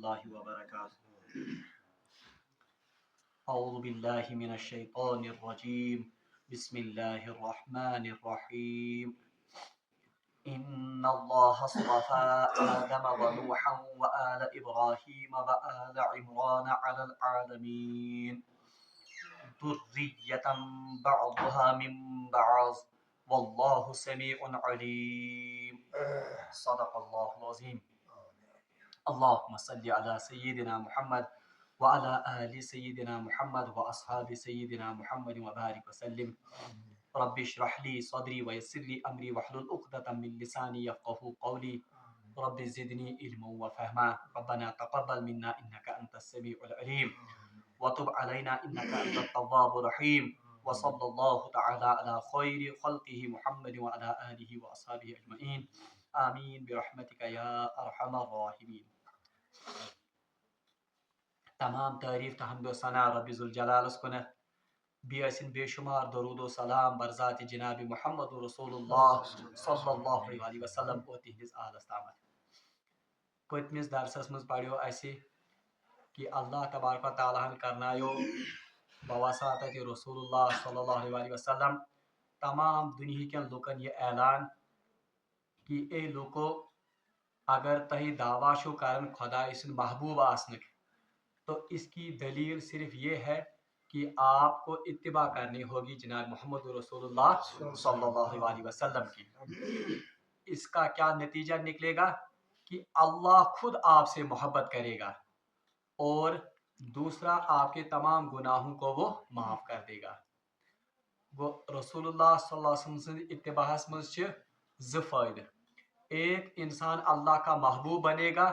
الله وبركاته. أعوذ بالله من الشيطان الرجيم. بسم الله الرحمن الرحيم. إن الله اصطفى آدم ونوحا وآل إبراهيم وآل عمران على العالمين ذرية بعضها من بعض والله سميع عليم. صدق الله العظيم. اللهم صل على سيدنا محمد وعلى آل سيدنا محمد وأصحاب سيدنا محمد وبارك وسلم. رب اشرح لي صدري ويسر لي أمري واحلل عقدة من لساني يفقهوا قولي. رب زدني علما وفهما. ربنا تقبل منا إنك أنت السميع العليم وتب علينا إنك أنت التواب الرحيم. وصلى الله تعالى على خير خلقه محمد وعلى آله وأصحابه أجمعين. آمين برحمتك يا أرحم الراحمين. تمام تعریف تحمد و ثنا رب ذوالجلال کنت بیسن بے شمار درود و سلام برذات جناب محمد رسول اللہ صلی اللہ علیہ وسلم اور تہندس آلس تامت. پتمس درسس مز پڑھو اسی کہ اللہ تبارک و تعالیٰ کرنایو بواسطت رسول اللہ صلی اللہ علیہ وسلم تمام دنیا کن لوکن یہ اعلان کہ اے لوکو اگر تہی دعویٰ شو کرن خدا سن محبوب آسنک تو اس کی دلیل صرف یہ ہے کہ آپ کو اتباع کرنی ہوگی جناب محمد رسول اللہ صلی اللہ علیہ وسلم کی. اس کا کیا نتیجہ نکلے گا کہ اللہ خود آپ سے محبت کرے گا اور دوسرا آپ کے تمام گناہوں کو وہ معاف کر دے گا. وہ رسول اللہ صلی اللہ علیہ وسلم اتباع مز ز فائدہ. ایک انسان اللہ کا محبوب بنے گا,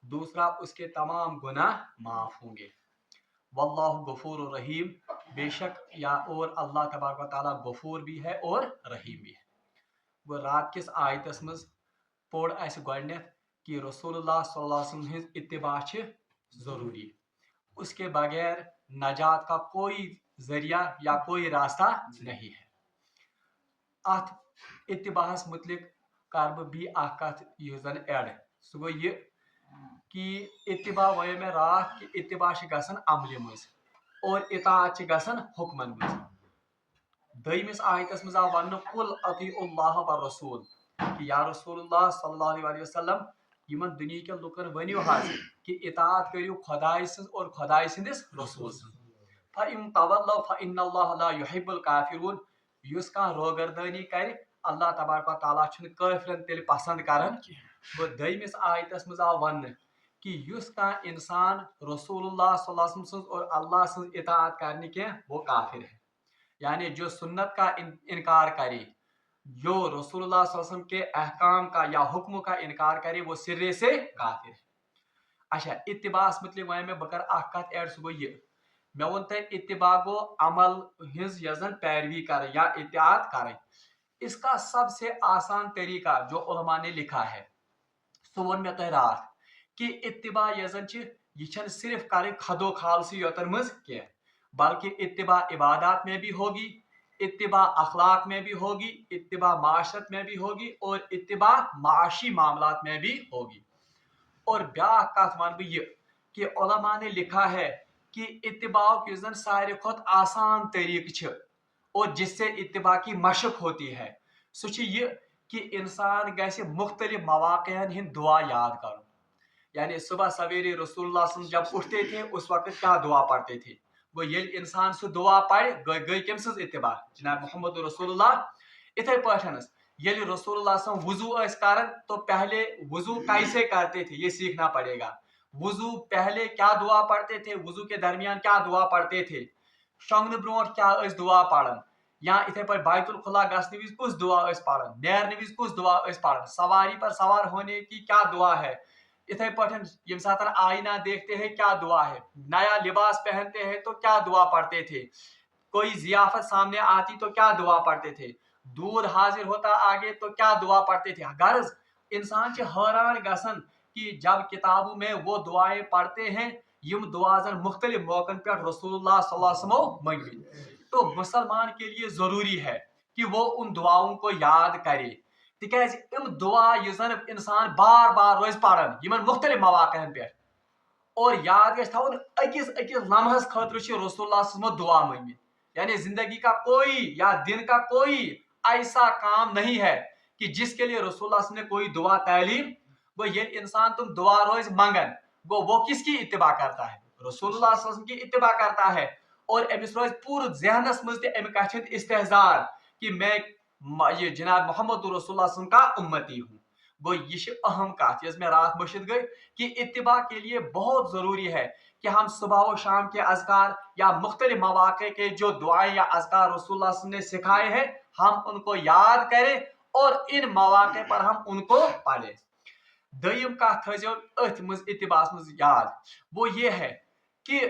دوسرا اس کے تمام گناہ معاف ہوں گے. واللہ غفور الرحیم, بے شک یا اور اللہ تبارک و تعالیٰ غفور بھی ہے اور رحیم بھی ہے. وہ رات کس آیتس مز پوڑ اس گۄڈنیتھ کہ رسول اللہ صلی اللہ علیہ وسلم ہز اتباع ضروری, اس کے بغیر نجات کا کوئی ذریعہ یا کوئی راستہ نہیں ہے. ات اتباع متعلق کر بہ بی اخ کتھ یہ زن ایڈ, سہ گو یہ کہ اتباع وے میں رات کہ اتباع گژھان عملِ مز اور اطاعت گژھان حکمن مز. دویمس آیتس مز آو ون قل اطیعوا اللہ والرسول کہ یا رسول اللہ صلی اللہ علیہ وسلم یمن دنیا کے لکن ونیو حظ کہ اطاعت کریو خدائے سن اور خدائے سندس رسول سن. فَإِن تَوَلَّوْا فَإِنَّ اللَّهَ لَا يُحِبُّ الْكَافِرُونَ, یس کان روگردانی کر اللہ تبارک و تعالیٰ چھن کافرن تیل پسند کرن. وہ دویمس آیتس مز آو ون کہ یس کان انسان رسول اللہ صلی اللہ علیہ وسلم اور اللہ سن اطاعت کرنے کے وہ کافر ہے. یعنی جو سنت کا انکار کرے, جو رسول اللہ صلی اللہ علیہ وسلم کے احکام کا یا حکم کا انکار کرے, وہ سرے سے کافر ہے. اچھا اتباع متعلق ون میں بکر اخ کت ایڈ, سہ گو یہ میں ون تہ اتباع گو عمل ہز یزن پیروی کریں یا اطاعت کریں. اس کا سب سے آسان طریقہ جو علماء نے لکھا ہے سہ ون میں تہ رات کہ اتباع یزن یہ چھن صرف کریں خدو خال سے یوتن مز کی, بلکہ اتباع عبادات میں بھی ہوگی, اتباع اخلاق میں بھی ہوگی, اتباع معاشرت میں بھی ہوگی اور اتباع معاشی معاملات میں بھی ہوگی. اور بیاکھ کت ون بہ یہ کہ علماء نے لکھا ہے کہ اتباع کی زن ساروی کھت آسان طریقہ اور جس سے اتباع کی مشق ہوتی ہے سہ یہ کہ انسان گژھِ مختلف مواقع ہند دعا یاد کرو. یعنی صبح سویرے رسول اللہ صلی اللہ علیہ وسلم جب اٹھتے تھے اس وقت کیا دعا پڑھتے تھے, وہ یل انسان سہ دعا پڑھ گئی کم سز اتباع جناب محمد رسول اللہ. اتھے پاٹھنس یل رسول اللہ صلی اللہ علیہ وسلم وضو اس کرن تو پہلے وضو کیسے کرتے تھے یہ سیکھنا پڑے گا. وضو پہلے کیا دعا پڑھتے تھے, وضو کے درمیان کیا دعا پڑھتے تھے, شونگن برونٹ کیا اس دعا پڑھن, یا اتھے پہ بیت الخلا گھنے وز کس دعا اس پڑھن, نیرنے وز کس دعا اس پڑھن, سواری پر سوار ہونے کی کیا دعا ہے, اتھے پٹھن یم سات آئینہ دیکھتے ہیں کیا دعا ہے, نیا لباس پہنتے ہیں تو کیا دعا پڑھتے تھے, کوئی ضیافت سامنے آتی تو کیا دعا پڑھتے تھے, دودھ حاضر ہوتا آگے تو کیا دعا پڑھتے تھے. غرض انسان حیران گژھن کہ جب کتابوں میں وہ دعائیں پڑھتے ہیں یم دعا زن مختلف موقعن پہ رسول اللہ صلی اللہ علیہ وسلم منگی. تو مسلمان کے لیے ضروری ہے کہ وہ ان دعاؤں کو یاد کرے, تکیاز ام دعا یہ زن انسان بار بار روز پڑھن یمن مختلف مواقع پہ اور یاد گژھِ تھاوُن أکِس لمحس خٲطرٕ چھِ رسول اللہ صلی اللہ علیہ وسلم دعا مانگمٕتۍ. یعنی زندگی کا کوئی یا دن کا کوئی ایسا کام نہیں ہے کہ جس کے لیے رسول اللہ صلی اللہ علیہ وسلم نے کوئی دعا تعلیم. گو یہ انسان تم دعا روز منگن گو وہ کس کی اتباع کرتا ہے؟ رسول اللہ صلی اللہ علیہ وسلم کی اتباع کرتا ہے. اور امس روز پورٕ ذہنس منٛز تہِ امہِ کتھِ ہُنٛد استحضار کہ میں یہ جناب محمد رسول اللہ صلی اللہ علیہ وسلم کا امتی ہوں. گو یہ اہم کات یس میں رات مشید گئی کہ اتباع کے لیے بہت ضروری ہے کہ ہم صبح و شام کے اذکار یا مختلف مواقع کے جو دعائیں یا اذکار رسول اللہ صلی اللہ علیہ وسلم نے سکھائے ہیں ہم ان کو یاد کریں اور ان مواقع پر ہم ان کو پڑھیں. دویم کت تھزو اتھ مز اتباع مز یاد وہ یہ ہے کہ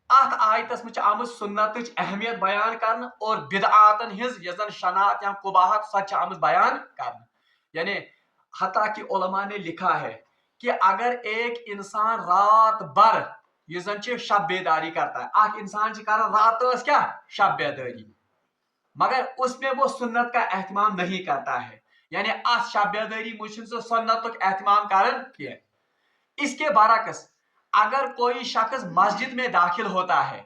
ات آیتس مجھ آمد سنتچ اہمیت بیان کرنا اور بدعاتن ہز یزن شناعت یا قباحت سچ آمد بیان کرنا. یعنی حتیٰ کہ علماء نے لکھا ہے کہ اگر ایک انسان رات بھر یہ زن شب بیداری کرتا ہے اخ انسان کر رات کیا شب بیداری مگر اس میں وہ سنت کا اہتمام نہیں کرتا ہے یعنی اس شب بیداری مجھ سے سنت اہتمام کرن کیا. اس کے برعکس اگر کوئی شخص مسجد میں داخل ہوتا ہے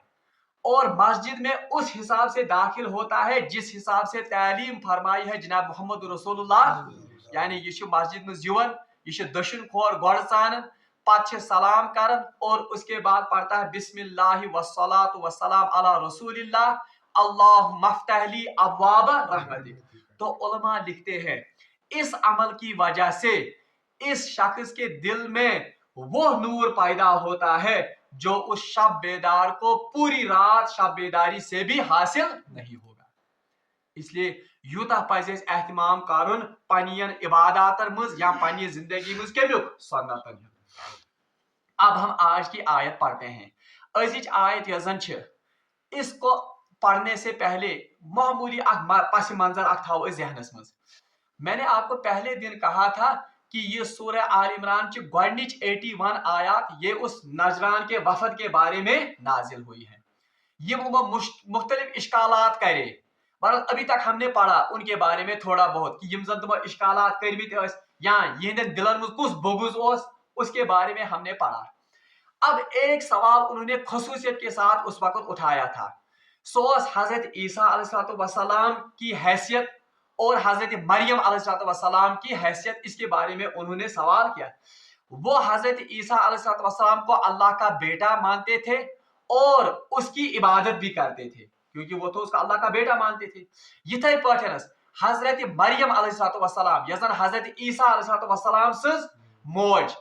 اور مسجد میں اس حساب سے داخل ہوتا ہے جس حساب سے تعلیم فرمائی ہے جناب محمد رسول اللہ یعنی یہ مسجد میں یون یہ دشن کھور گوڑ ژان پتہ سلام کرن اور اس کے بعد پڑھتا ہے بسم اللہ والصلاۃ والسلام علی رسول اللہ اللہم افتح لی ابواب رحمتک. تو علماء لکھتے ہیں اس عمل کی وجہ سے اس شخص کے دل میں وہ نور پیدا ہوتا ہے جو اس شب بیدار کو پوری رات شب بیداری سے بھی حاصل نہیں ہوگا. اس لیے یوتہ پزِ اَسہِ اہتمام کرن پنین عباداتن مز یا پنی زندگی مز کمیک سنتن. اب ہم آج کی آیت پڑھتے ہیں. ازچ آیت یزن اس کو پڑھنے سے پہلے معمولی پس منظر تھو ذہنس مز. میں نے آپ کو پہلے دن کہا تھا کہ یہ سورہ آل عمران کی گوڑنچ 81 آیات یہ اس نجران کے وفد کے بارے میں نازل ہوئی ہے. یہ مختلف اشکالات کرے ابھی تک ہم نے پڑھا ان کے بارے میں تھوڑا بہت کہ یم زن تم اشکالات کرمت یا یہ دلن میں کس بغض اس کے بارے میں ہم نے پڑھا. اب ایک سوال انہوں نے خصوصیت کے ساتھ اس وقت اٹھایا تھا سو حضرت عیسیٰ علیہ السلام کی حیثیت اور حضرت مریم علیہ السلام کی حیثیت اس کے بارے میں انہوں نے سوال کیا. وہ حضرت عیسیٰ علیہ السلام کو اللہ کا بیٹا مانتے تھے اور اس کی عبادت بھی کرتے تھے کیونکہ وہ تو اس کا اللہ کا بیٹا مانتے تھے. یتھے پاٹھنس حضرت مریم علیہ السلام یزن حضرت عیسیٰ علیہ السلام سز موج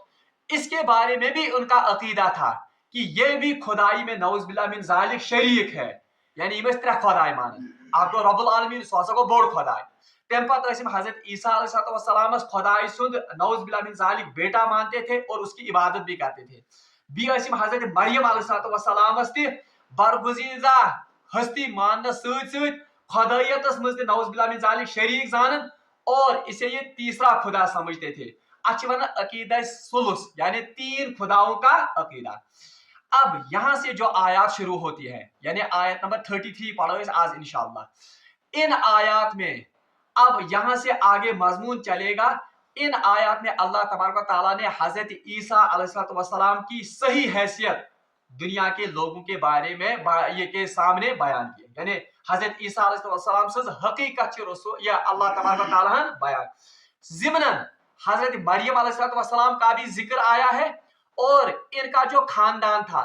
اس کے بارے میں بھی ان کا عقیدہ تھا کہ یہ بھی خدائی میں نعوذ باللہ من ذالک شریک ہے. یعنی یہ ترے خدائی مان آپ کو رب العالمین سو گو بوڑ خدائی. تم پتہ حضرت عیسیٰ علیہ السلام خدائی سند نعوذ باللہ من ذالک بیٹا مانتے تھے اور اس کی عبادت بھی کرتے تھے. حضرت مریم علیہ السلام تہ برگزیدہ ہستی ماننے ست خدائیتس مز نعوذ باللہ من ذالک شریک زانن اور اسے یہ تیسرا خدا سمجھتے تھے. اچھا ون عقیدہ سلس یعنی 3 خداؤں کا عقیدہ. اب یہاں سے جو آیات شروع ہوتی ہے یعنی آیت نمبر 33 پڑھو آج انشاءاللہ. ان آیات میں اب یہاں سے آگے مضمون چلے گا. ان آیات میں اللہ تبارک و تعالیٰ نے حضرت عیسیٰ علیہ السلام کی صحیح حیثیت دنیا کے لوگوں کے بارے میں یہ کے سامنے بیان کیا. یعنی حضرت عیسیٰ علیہ السلام سے حقیقت رسول یا اللہ تبارک و تعالیٰ بیان. ضمناً حضرت مریم علیہ السلام کا بھی ذکر آیا ہے اور ان کا جو خاندان تھا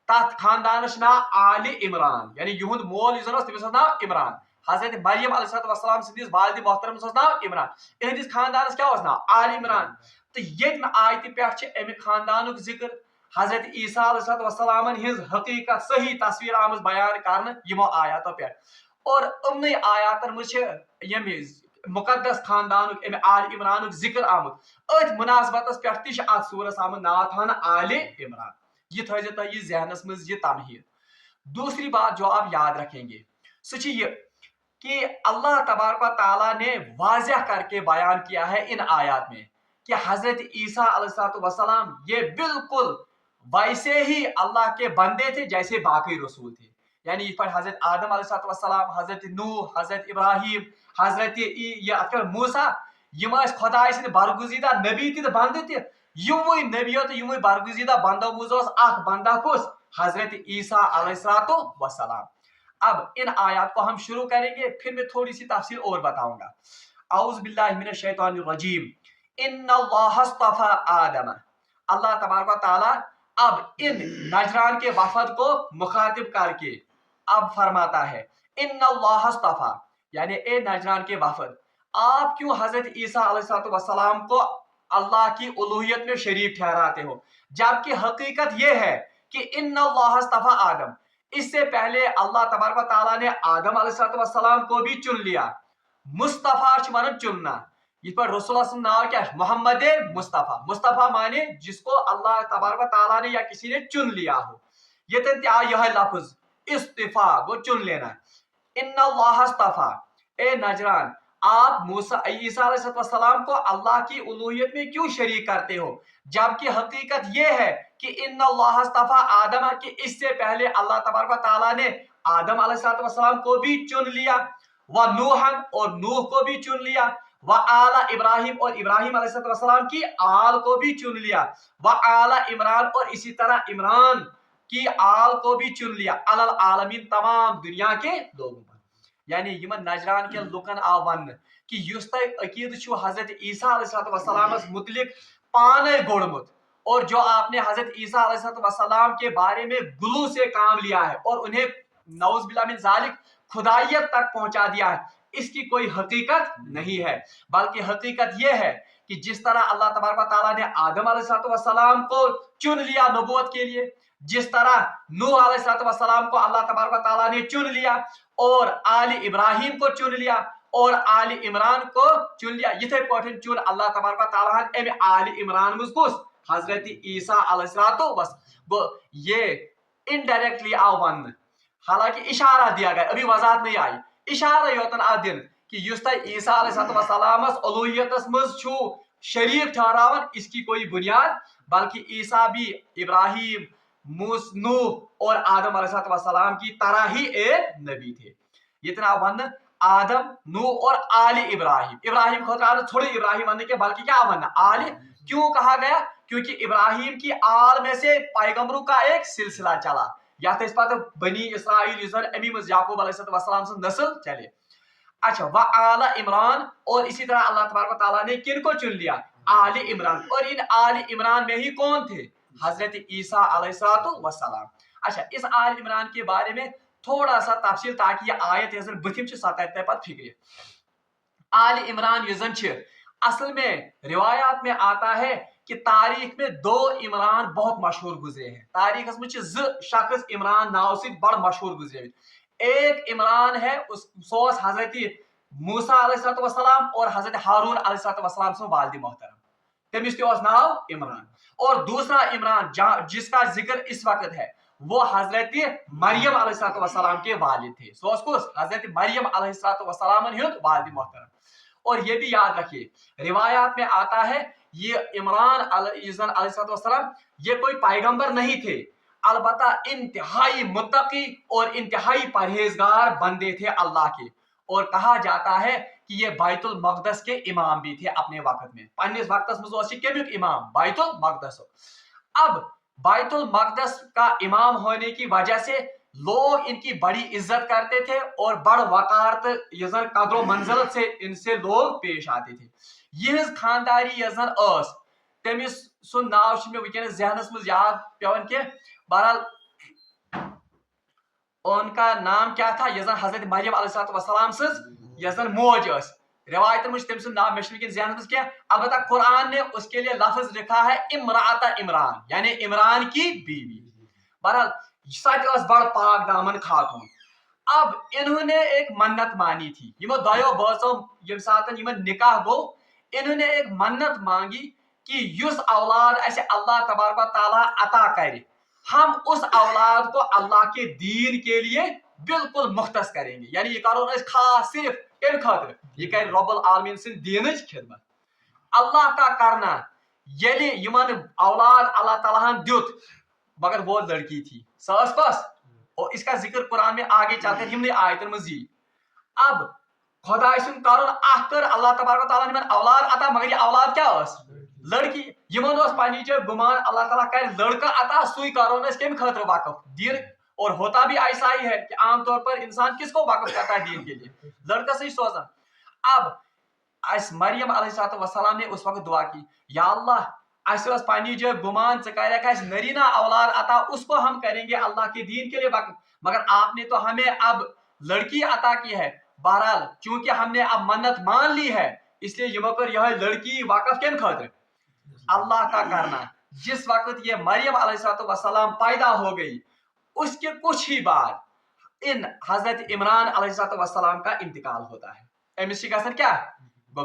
تات خاندانس ناو آل عمران یعنی یہند مول تمس ناو عمران. حضرت مریم علیہ السلام سندس والد محترم ناو عمران اہندس خاندانس کیا ناو آل عمران. تو یتن آیت پہ امہ خاندانک ذکر حضرت عیسیٰ علیہ السلام ہز حقیقت صحیح تصویر آمز بیان کرنے یمو آیاتو پہ. اور امنی آیاتن مجھ یم مقدس خاندانک ام آل عمرانک ذکر آمد ات مناسبت پہ تہ ات سورس آمد ناو تھانا آل عمران. یہ تھو تھی ذہنس مز یہ تمہید. دوسری بات جو آپ یاد رکھیں گے سہ یہ کہ اللہ تبارک و تعالیٰ نے واضح کر کے بیان کیا ہے ان آیات میں کہ حضرت عیسیٰ علیہ السلام یہ بالکل ویسے ہی اللہ کے بندے تھے جیسے باقی رسول تھے. یعنی اس پر حضرت آدم علیہ السلام حضرت نوح حضرت ابراہیم حضرت موسیٰ یم خدا سند برگزیدہ نبی تہ بندے تہ یموے نبیو تو یموے برگزیدہ بندو مز اخ بندہ کس حضرت عیسیٰ علیہ السلام. اب ان آیات کو ہم شروع کریں گے، پھر میں تھوڑی سی تفصیل اور بتاؤں گا. اعوذ باللہ من الشیطان الرجیم. ان اللہ اصطفى آدم. اللہ تبارک و تعالی اب ان نجران کے وفد کو مخاطب کر کے اب فرماتا ہے ان اللہ اصطفى، یعنی اے نجران کے وفد، آپ کیوں حضرت عیسیٰ علیہ السلام کو اللہ کی الوہیت میں شریک ٹھہراتے ہو، جبکہ حقیقت یہ ہے کہ ان اللہ اصطفى آدم، اس سے پہلے اللہ تبارک و تعالیٰ نے آدم علیہ السلام کو بھی چن لیا. مصطفیٰ ون چننا، یہ پر رسول اللہ نام کیا ہے؟ محمد مصطفیٰ. مصطفیٰ مانے جس کو اللہ تبارک و تعالیٰ نے یا کسی نے چن لیا ہو. یہ تھا یہ لفظ استفاء، وہ چن لینا. ان اللہ اصطفیٰ، اے نجران آپ عیسیٰ علیہ السلام کو اللہ کی الوہیت میں کیوں شریک کرتے ہو، جبکہ حقیقت یہ ہے کہ ان اللہ اصطفیٰ آدم، کہ اس سے پہلے اللہ تبارک و تعالیٰ نے آدم علیہ السلام کو بھی چن لیا، و نوحن، اور نوح کو بھی چن لیا، و آل ابراہیم، اور ابراہیم علیہ السلام کی آل کو بھی چن لیا، و آل عمران، اور اسی طرح عمران کی آل کو بھی چن لیا، علی العالمین، تمام دنیا کے لوگوں پر. یعنی یمن نجران کے لکن آو ون کہ یس تہ عقید چھو حضرت عیسیٰ علیہ السلام متعلق پانے گوڑمت، اور جو آپ نے حضرت عیسیٰ علیہ السلام کے بارے میں گلو سے کام لیا ہے اور انہیں نعوذ باللہ من ذالک خدائیت تک پہنچا دیا ہے، اس کی کوئی حقیقت نہیں ہے. بلکہ حقیقت یہ ہے کہ جس طرح اللہ تبارک و تعالیٰ نے آدم علیہ السلام کو چن لیا نبوت کے لیے، جس طرح نوح علیہ السلام کو اللہ تبارک و تعالیٰ نے چن لیا، اور آل ابراہیم کو چن لیا، اور آل عمران کو چن لیا، یتھے پٲٹھۍ چن اللہ تبارک و تعالیٰ امی آل عمران مز کس حضرت عیسیٰ علیہ السلام. یہ انڈائریکٹلی آو ون، حالانکہ اشارہ دیا گیا، ابھی وضاحت نہیں آئی، اشارہ یوتن آ دن کہ یس تہ عیسیٰ علیہ السلام الوہیتس مز چھو شریک ٹھہراون، اس کی کوئی بنیاد، بلکہ عیسیٰ بھی ابراہیم، نوح اور آدم علیہ السلام کی طرح ہی ایک نبی تھے. اتنا ون آدم، نوح اور آل ابراہیم. ابراہیم خطرہ تھوڑی ابراہیم ون کے بلکہ کیا ون آل. کیوں کہا گیا؟ کیونکہ ابراہیم کی آل میں سے پیغمبروں کا ایک سلسلہ چلا، یتھ اس پتہ بنی اسرائیل یس امی مز یعقوب علیہ السلام سے نسل چلے. اچھا، و آل عمران، اور اسی طرح اللہ تبارک و تعالیٰ نے کن کو چن لیا؟ آل عمران. اور ان آل عمران میں ہی کون تھے؟ حضرت عیسیٰ علیہ السلام. اچھا، اس آل عمران کے بارے میں تھوڑا سا تفصیل تاکہ یہ آیت یزن بتم ستر پت فکر. آل عمران یزن اصل میں روایات میں آتا ہے کہ تاریخ میں دو عمران بہت مشہور گزرے ہیں. تاریخ میں شخص عمران ناو سے بڑا مشہور گزرے. ایک عمران ہے سو حضرت موسیٰ علیہ السلام اور حضرت ہارون علیہ السلام سے والد محترم، تمس تہ ناو عمران. اور دوسرا عمران جس کا ذکر اس وقت ہے وہ حضرت مریم علیہ السلام کے والد تھے. سو کس حضرت مریم علیہ السلام ہند والد محترم. اور یہ بھی یاد رکھیے، روایات میں آتا ہے یہ عمران علیہ السلام یہ کوئی پیغمبر نہیں تھے، البتہ انتہائی متقی اور انتہائی پرہیزگار بندے تھے اللہ کے. اور کہا جاتا ہے کہ یہ بیت المقدس کے امام بھی تھے اپنے وقت میں. پنس وقت مز کمیک امام بیت المقدس. اب بیت المقدس کا امام ہونے کی وجہ سے لوگ ان کی بڑی عزت کرتے تھے اور بڑ وقار یزن قدر و منزلت سے ان سے لوگ پیش آتے تھے. یہ خانداری یزن اس تمس سن ناو میں ونکس ذہنس مز یاد پیون کہ بہرحال ان کا نام کیا تھا یزن حضرت مریم علیہ السلام سز یزن موج اس. روایت مجھ تم سن نام مشن ذہنس مز کیا، البتہ قرآن نے اس کے لیے لفظ لکھا ہے امراۃ عمران، یعنی عمران کی بیوی. بہرحال سچ اس بڑ پاک دامن خاتون. اب انہوں نے ایک منت مانی تھی، یہ دو بچوں یم سات نکاح گو انہوں نے ایک منت مانگی کہ یس اولاد ایسے اللہ تبارک و تعالیٰ عطا کرے، ہم اس اولاد کو اللہ کے دین کے لیے بالکل مختص کریں گے. یعنی یہ کرو خاص صرف کم خاطر یہ کر رب العالمین سن دین خدمت. اللہ کا کرنا یلی یمن اولاد اللہ تعالیٰ دیت مگر وہ لڑکی تھی ساس پاس، اور اس کا ذکر قرآن میں آگے چل کر ہم نے آیتن مزید. اب خدا سن کرن کر اللہ تبارک و تعالیٰ نے اولاد عطا مگر یہ اولاد کیا اس لڑکی یمن اس پنی جائے گمان اللہ تعالیٰ کر لڑکا عطا سوئی کرو اس کم خاطر وقف دین اور ہوتا بھی ایسا ہی ہے کہ عام طور پر انسان کس کو وقف کرتا ہے دین کے لیے لڑکا سے ہی سوزا اب اس مریم علیہ السلام نے اس وقت دعا کی یا اللہ اس پنی جائے گمان ثر نرینہ اولاد عطا اس کو ہم کریں گے اللہ کے دین کے لیے وقف مگر آپ نے تو ہمیں اب لڑکی عطا کی ہے بہرحال چونکہ ہم نے اب منت مان لی ہے اس لیے یہ کر یہ لڑکی وقف کم خاطر اللہ کا کرنا جس وقت یہ مریم علیہ السلام پیدا ہو گئی اس کے کچھ ہی بعد ان حضرت عمران علیہ السلام کا انتقال ہوتا ہے امس کیا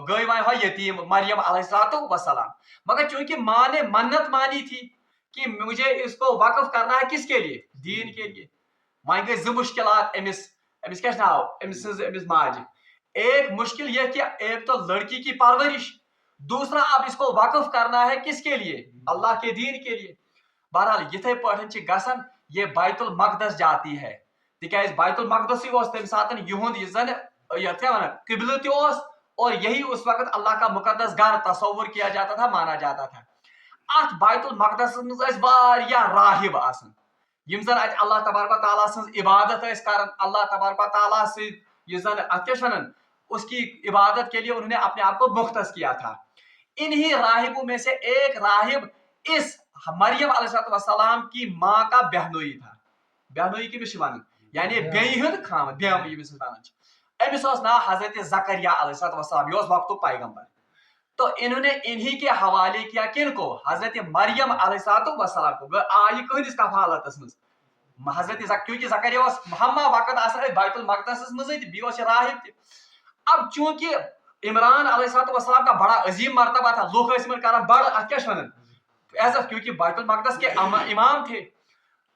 گئی وہاں یتیم مریم علیہ السلام مگر چونکہ ماں نے منت مانی تھی کہ مجھے اس کو وقف کرنا ہے کس کے لیے دین کے لیے وہاں گئی زٕ مشکلات امس کیا ناو امس ماجہ ایک مشکل یہ کہ ایک تو لڑکی کی پرورش دوسرا اب اس کو وقف کرنا ہے کس کے لیے اللہ کے دین کے لیے بہرحال یتھے پٲٹھۍ گژھان یہ بیت المقدس جاتی ہے تکیاز بیت المقدس تمہ سات یہند یہ زن قبلہ تہ اور یہی اس وقت اللہ کا مقدس گھر تصور کیا جاتا تھا مانا جاتا تھا ات بیت المقدس مز راہب آسان یم زن ات اللہ تبارک و تعالیٰ سن عبادت کران اللہ تبارک و تعالیٰ سے یہ زن ات کیا اس کی عبادت کے لیے انہوں نے اپنے آپ کو مختص کیا تھا انہی راہبوں میں سے ایک راہب اس مریم علیہ السلام کی ماں کا بہنوئی تھا بہنوئی کی ون یعنی بیہ ہند خامد بیس امس ناو حضرت زکریا علیہ السلام یہ وقت پیغمبر تو انہوں نے انہی کے حوالے کیا کن کو حضرت مریم علیہ السلام کو آئی کہندس کفالتس مز حضرت کیونکہ زکریا ہما وقت آسان بیت المقدس مز بیس راہب تہ اب چونکہ عمران علیہ السلام کا بڑا عظیم مرتبہ تھا لوگ کران بڑ ات کیا عزت کیونکہ بیت المقدس کے امام تھے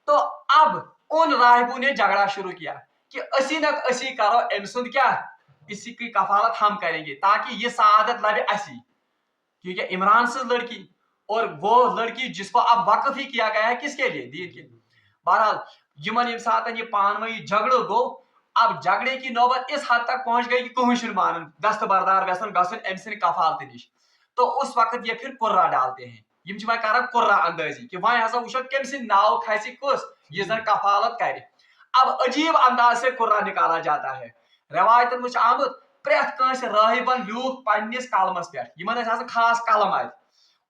تو اب ان راہبوں نے جھگڑا شروع کیا کہ اسی نت اسی کرو ام سند کیا اسی کی کفالت ہم کریں گے تاکہ یہ سعادت لبے اسی کیونکہ عمران سے لڑکی اور وہ لڑکی جس کو اب وقف ہی کیا گیا ہے کس کے لیے دین کے لیے بہرحال یمن یم سات یہ پانوی جھگڑ گو اب جھگڑے کی نوبت اس حد تک پہنچ گئی کہ کہیں مانن دست بردار ویسن گھن ام سن کفالت نش تو اس وقت یہ پھر قرہ ڈالتے ہیں یم چھ کران قرہ اندازی کہ وہیں ہسا وچھو کم سن ناو کھسی کس یہ زن کفالت کرے اب عجیب انداز سے قرہ نکالا جاتا ہے روایتن مجھ آمد پریت کنس راہبن لیوک پنس قلمس پہ یمن خاص قلم آئے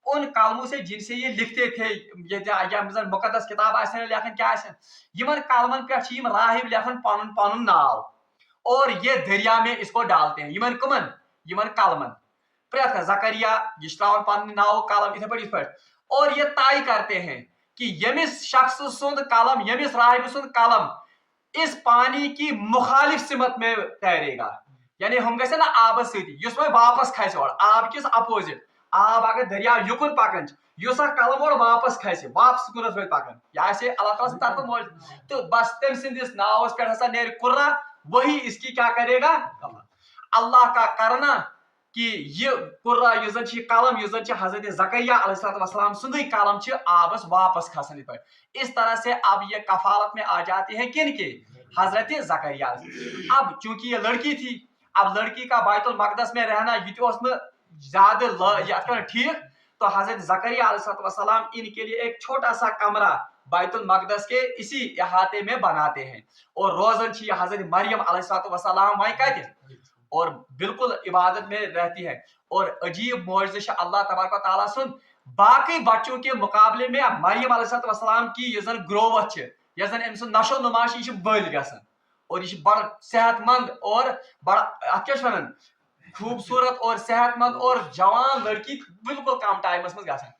ان قلموں سے جن سے یہ لکھتے تھے یہ مقدس کتاب آسن لکھن کیا آسن یمن قلمن پہ راہب لکھن پن پن ناو اور یہ دریا میں اس کو ڈالتے ہیں یمن کمن یمن قلمن پریت زکریا یہ تراون پن ناو قلم اتھے پہ اور یہ طے کرتے ہیں کہ یمس شخص سند قلم یمس راہب سند قلم اس پانی کی مخالف سمت میں تیرے گا یعنی ہم گھن نا آبس ستی اس میں واپس کھس اور آب کس اپوزٹ آب اگر دریا یکن پکان اس قلم اور واپس کھسے واپس کنس پہ پکان یہ اللہ تعالیٰ طرف موج تو بس تم سندس ناوس پہ ہسا نیر قرہ وہی اس کی کیا کرے گا اللہ کا کرنا کہ یہ قرہ یہ قلم یہ حضرت زکریا علیہ السلام سندی قلم آبس واپس کھسن پہ اس طرح سے اب یہ کفالت میں آ جاتے ہیں کن کے حضرت زکریا اب چونکہ یہ لڑکی تھی اب لڑکی کا بیت المقدس میں رہنا یہ زیادہ ٹھیک تو حضرت زکریا علیہ السلام ان کے لیے ایک چھوٹا سا کمرہ بیت المقدس کے اسی احاطے میں بناتے ہیں اور روزن یہ حضرت مریم علیہ السلام وہیں کہتے اور بالکل عبادت میں رہتی ہے اور عجیب معجزہ اللہ تبارک و تعالیٰ سن باقی بچوں کے مقابلے میں مریم علیہ السلام کی یہ زن گروت یہ زن ام سن نشو نماش یہ بل گژھان اور یہ بڑ صحت مند اور بڑ ات کیا ونان خوبصورت اور صحت مند اور جوان لڑکی بالکل کم ٹائمس مز گژھان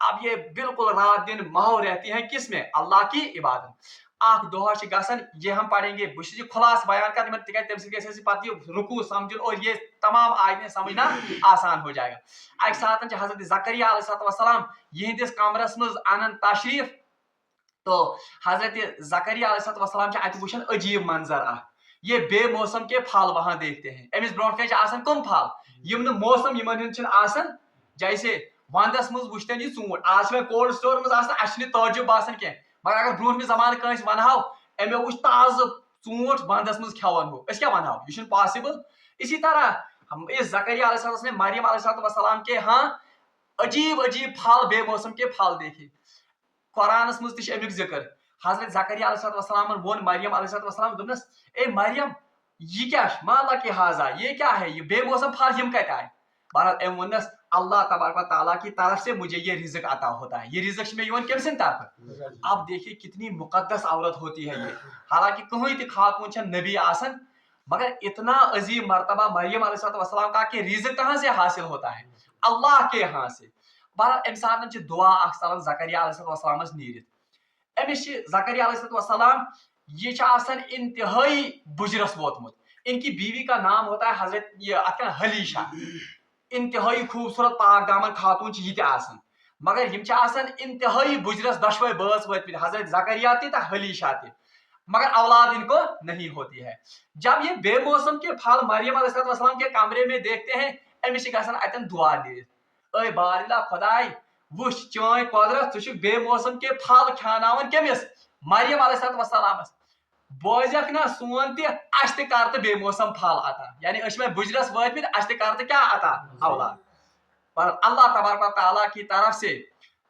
اب یہ بالکل رات دن مہو رہتی ہیں کس میں اللہ کی عبادت اخ دہا گژھان یہ ہم پڑھیں گے بس خلاص بیان کر تم سے پتہ یہ رکوع سمجھن اور یہ تمام آیتیں سمجھنا آسان ہو جائے گا اکہ ساتھ حضرت زکریا علیہ السلام یہندس کمرس مز انن تشریف تو حضرت زکریا علیہ السلام ات وچھان عجیب منظر یہ بے موسم کے پھل وہاں دیکھتے ہیں امس برو کن کم پھل یم موسم یمن ہند جیسے وندس مز وچھتن یہ ژونٹ آج میں کولڈ سٹور مز اچھا تعجب باسان کی مگر اگر برونٹھ زمانہ کنس ونہو امے وچھ تازہ ژونٹ وندس مز کھوان ہو اس کیا ونہو یہ پاسبل اسی طرح اس زکریا علیہ السلام نے مریم علیہ السلام کے ہاں عجیب عجیب پھل بے موسم کے پھل دیکھے قرآنس مز تہ امیک ذکر حضرت زکریا علیہ السلام وون مریم علیہ السلام دوپنس اے مریم یہ کیا مالا کہ حاضہ یہ کیا ہے یہ بے موسم پھل یم کت آئے بہرحال ام ونس اللہ تبارک و تعالیٰ کی طرف سے مجھے یہ رزق عطا ہوتا ہے یہ رزق میں یون کم سن طرف اب دیکھیے کتنی مقدس عورت ہوتی ہے یہ حالانکہ کہیں تہ خاتون چھ نبی آسن مگر اتنا عظیم مرتبہ مریم علیہ السلام کا کہ رزق کہاں سے حاصل ہوتا ہے اللہ کے ہاں سے بہرحال ام سات دعا اخ ژلان زکریا علیہ السلام نیرت امس زکریا علیہ السلام یہ انتہائی بجرس ووتمت ان کی بیوی کا نام ہوتا ہے حضرت یہ حلیشہ انتہائی خوبصورت پاک دامن خاتون یہ آسن مگر یم انتہائی بجرس دشوے باس وتمت حضرت زکریا تہ حلیشہ تہ مگر اولاد ان کو نہیں ہوتی ہے جب یہ بے موسم کے پھل مریم علیہ السلام کے کمرے میں دیکھتے ہیں امس گژھان اتن دعا نیرت اے بارلا خدائے وچ چون قدرت ژٕ بے موسم کے پھل کھاناون کمس مریم علیہ السلام بوزک نا سون تہ اس تہ کر بے موسم پھل عطا یعنی میں بجرس واتمت اس تہ کر کیا عطا اولاد پر اللہ تبارک و تعالیٰ کی طرف سے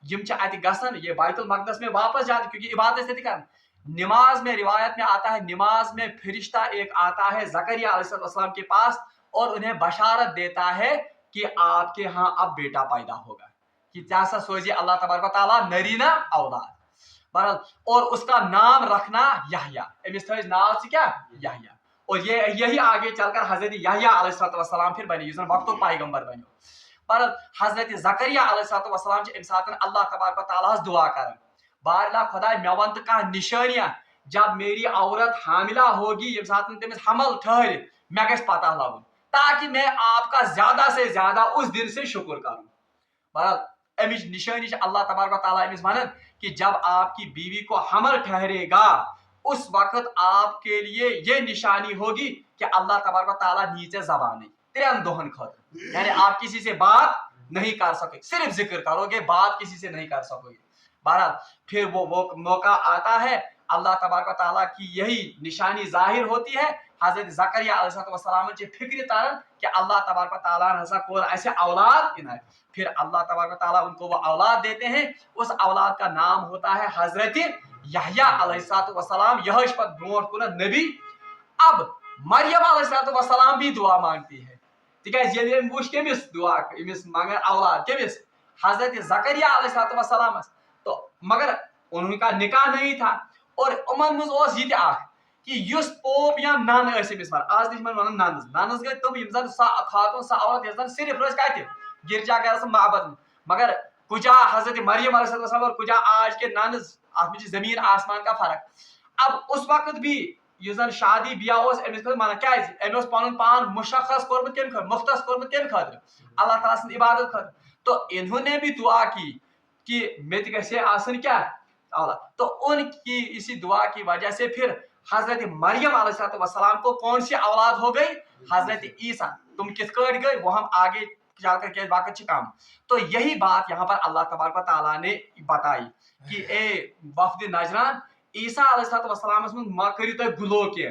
یم ات گسن یہ بیت المقدس میں واپس جاتے کیونکہ عبادت سے کر نماز میں روایت میں آتا ہے نماز میں فرشتہ ایک آتا ہے زکریا علیہ السلام کے پاس اور انہیں بشارت دیتا ہے کہ آپ کے ہاں اب بیٹا پیدا ہوگا کہ جیسا سوچیے اللہ تبارک و تعالیٰ نرینا اولاد بہرحال اور اس کا نام رکھنا یحییٰ امس تھوس ناو کیا یحییٰ اور یہی آگے چل کر حضرت یحییٰ علیہ السلام پھر بنے یس وقت پیغمبر بنو بہرحال حضرت زکریا علیہ السلام ام سات اللہ تبارک و تعالیٰ دعا کران بارلا خدا مے ون تو کھانا نشانیاں جب میری عورت حاملہ ہوگی یم سات تمس حمل ٹھہر مے گژھِ پتہ لگن تاکہ میں آپ کا زیادہ سے زیادہ اس دن سے شکر کروں بہرحال امچ نشانی اللہ تبارک و تعالیٰ امس ونان کہ جب آپ کی بیوی کو حمل ٹھہرے گا اس وقت آپ کے لیے یہ نشانی ہوگی کہ اللہ تبارک و تعالیٰ نیچے زبان 3 دہن خاطر یعنی آپ کسی سے بات نہیں کر سکے صرف ذکر کرو گے بات کسی سے نہیں کر سکو گے بہرحال پھر وہ موقع آتا ہے اللہ تبارک و تعالیٰ کی یہی نشانی ظاہر ہوتی ہے حضرت زکریا علیہ السلام فکر تران کہ اللہ تبارک و تعالیٰ نے کور ایسے اولاد عنایت پھر اللہ تبارک و تعالیٰ ان کو وہ اولاد دیتے ہیں اس اولاد کا نام ہوتا ہے حضرت یحییٰ علیہ السلام یہ پتہ برونٹ کن نبی اب مریم علیہ السلام بھی دعا مانگتی ہے تکیاز وچ کمس دعا امس مانگن اولاد کمس حضرت زکریا علیہ السلام تو مگر ان کا نکاح نہیں تھا اور امن مز یہ کہ یس پوپ یا نان امس آج تم ون نانز گئی تم زن خاتون سا عورت یس زن صرف روز کت گرجا گھرس معبد مگر کجا حضرت مریم علیہ السلام اور کجا آج کے نانز ات زمین آسمان کا فرق اب اس وقت بھی یہ زن شادی بیاہ امس مانا کم پن پان مشخص کورمت کم خاطر مختص کورمت کم خاطر اللہ تعالیٰ سن عبادت خاطر تو انہوں نے بھی دعا کی کہ مت گژھِ آسن کیا اولاد تو ان کی اسی دعا کی وجہ سے پھر حضرت مریم علیہ السلام کو کون سی اولاد ہو گئی حضرت عیسیٰ تم کس کٹ گئے وہ ہم آگے چل کر کے وقت کام تو یہی بات یہاں پر اللہ تبارک و تعالیٰ نے بتائی کہ اے وفد نجران عیسیٰ علیہ السلام ما کریو تُہۍ گلو کی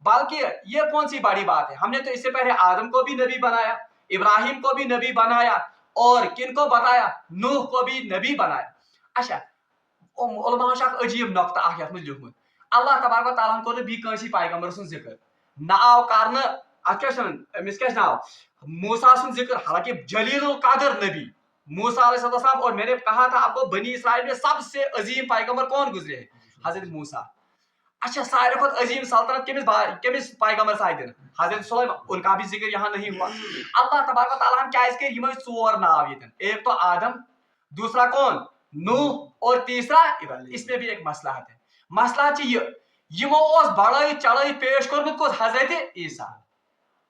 بلکہ یہ کون سی بڑی بات ہے ہم نے تو اس سے پہلے آدم کو بھی نبی بنایا ابراہیم کو بھی نبی بنایا اور کن کو بتایا نوح کو بھی نبی بنایا اچھا علماء عجیب نقطہ اخ یتھ مز لکھمت اللہ تبارک و تعالیٰ کو بھی کنسی پیغمبر سن ذکر نہ آو کرنا ات کیا امس کیا ناو موسیٰ سن ذکر حالانکہ جلیل القدر نبی موسیٰ علیہ السلام اور میں نے کہا تھا آپ کو بنی اسرائیل میں سب سے عظیم پیغمبر کون گزرے ہیں حضرت موسیٰ اچھا سارے کھت عظیم سلطنت کمس پیغمبر سائدن حضرت سلیمان ان کا بھی ذکر یہاں نہیں ہوا اللہ تبارک و تعالیٰ کیا اس کے یہ 4 ناو یتن ایک تو آدم دوسرا کون نوح اور تیسرا ابراہیم اس میں بھی ایک مسئلہ ہے مسئلہ یمو بڑائی چڑھائی پیش کرمت کو حضرت عیسیٰ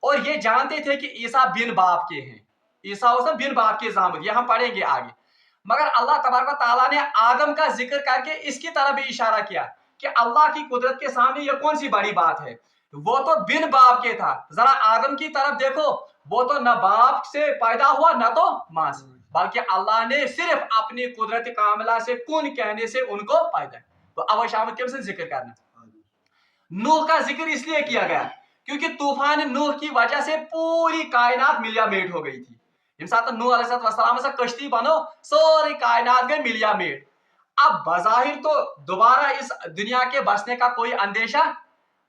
اور یہ جانتے تھے کہ عیسیٰ بن باپ کے ہیں عیسیٰ بن باپ کے زامد یہ ہم پڑھیں گے آگے مگر اللہ تبارک و تعالیٰ نے آدم کا ذکر کر کے اس کی طرح بھی اشارہ کیا کہ اللہ کی قدرت کے سامنے یہ کون سی بڑی بات ہے وہ تو بن باپ کے تھا ذرا آدم کی طرف دیکھو وہ تو نہ باپ سے پیدا ہوا نہ تو ماں سے بلکہ اللہ نے صرف اپنی قدرت کاملہ سے کن کہنے سے ان کو پیدا تو اب شامت کم سے ذکر کرنا نوح کا ذکر اس لیے کیا گیا کیونکہ طوفان نوح کی وجہ سے پوری کائنات ملیا میٹ ہو گئی تھی یم سات نوح علیہ السلام سا کشتی بنو سوری کائنات گئی ملیا میٹ. اب بظاہر تو دوبارہ اس دنیا کے بسنے کا کوئی اندیشہ,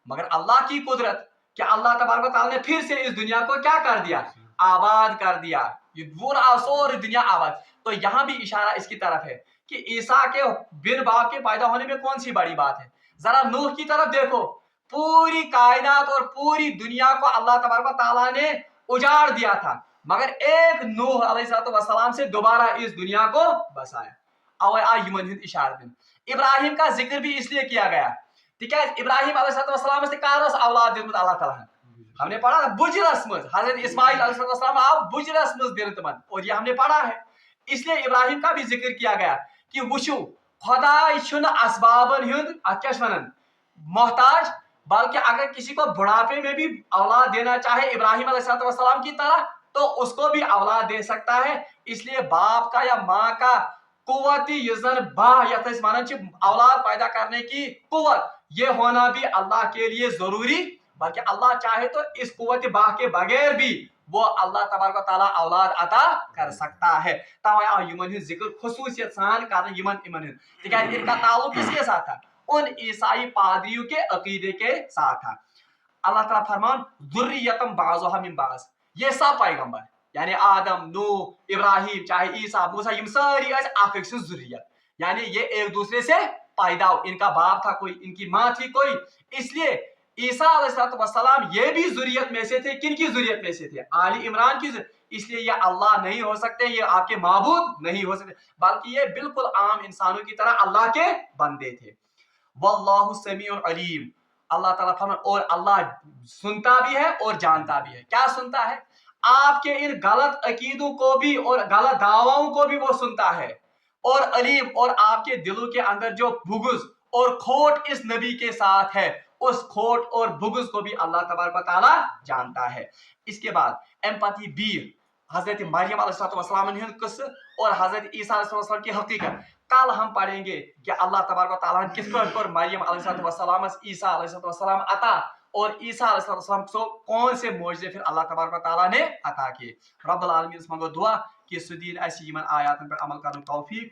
مگر اللہ کی قدرت کہ اللہ تبارک و تعالیٰ نے پھر سے اس دنیا کو کیا کر دیا, آباد کر دیا, یہ پورا سوری دنیا آباد. تو یہاں بھی اشارہ اس کی طرف ہے کہ عیسیٰ کے بن باپ کے پیدا ہونے میں کون سی بڑی بات ہے. ذرا نوح کی طرف دیکھو, پوری کائنات اور پوری دنیا کو اللہ تبارک و تعالیٰ نے اجاڑ دیا تھا, مگر ایک نوح علیہ السلام سے دوبارہ اس دنیا کو بسایا. اوے آ یمن ہند اشارت. ابراہیم کا ذکر بھی اس لیے کیا گیا تکیاز ابراہیم علیہ السلام سے کارس اولاد دمت اللہ تعالیٰ. ہم نے پڑھا بجرس مز حضرت اسماعیل علیہ السلام آو بجرس مز دن تمن, اور یہ ہم نے پڑھا ہے. اس لیے ابراہیم کا بھی ذکر کیا گیا کہ وشو خدائے چھن اسبابن ہند کیا محتاج, بلکہ اگر کسی کو بڑھاپے میں بھی اولاد دینا چاہے ابراہیم علیہ السلام کی طرح تو اس کو بھی اولاد دے سکتا ہے. اس لیے باپ کا یا ماں کا قوتی یزن باہ یا اولاد پیدا کرنے کی قوت یہ ہونا بھی اللہ کے لیے ضروری, بلکہ اللہ چاہے تو اس قوت باہ کے بغیر بھی وہ اللہ تبارک و تعالیٰ اولاد عطا کر سکتا ہے. توے آ یمن ہند ذکر خصوصیت سان کرنا یمن ہند, تکیاز ان کا تعلق کس کے ساتھ تھا, ان عیسائی پادریوں کے عقیدے کے ساتھ تھا. اللہ تعالیٰ فرمان ذریتم بعضها من بعض, یہ سب پیغمبر یعنی آدم, نوح, ابراہیم, چاہے عیسیٰ, موسیٰ, یہ ساری اخ ایک سے ذریت, یعنی یہ ایک دوسرے سے پیدا ہو. ان کا باپ تھا کوئی, ان کی ماں تھی کوئی, اس لیے عیسیٰ علیہ السلام یہ بھی ذریت میں سے تھے. کن کی ذریت میں سے تھے, آل عمران کی ذریت. اس لیے یہ اللہ نہیں ہو سکتے, یہ آپ کے معبود نہیں ہو سکتے, بلکہ یہ بالکل عام انسانوں کی طرح اللہ کے بندے تھے. واللہ سمیع علیم, اللہ تعالیٰ فرماتا اور اللہ سنتا بھی ہے اور جانتا بھی ہے. کیا سنتا ہے, آپ کے ان غلط عقیدوں کو بھی اور غلط دعواؤں کو بھی وہ سنتا ہے, اور علیم, اور آپ کے دلوں کے اندر جو بغض اور کھوٹ اس نبی کے ساتھ ہے اس کھوٹ اور بغض کو بھی اللہ تبارک و تعالیٰ جانتا ہے. اس کے بعد ایمپتھی بی, حضرت مریم علیہ السلام ہند قصہ اور حضرت عیسیٰ علیہ السلام کی حقیقت. کل ہم پڑھیں گے کہ اللہ تبارک و تعالیٰ نے کس پر مریم علیہ السلام عیسیٰ علیہ السلام عطا, اور عیسیٰ علیہ السلام کو کون سے معجزے پھر اللہ تبارک و تعالیٰ نے عطا کیے. رب العالمین اس منگو دعا کہ سدین ایسی یمن آیاتن پر عمل کرنے توفیق.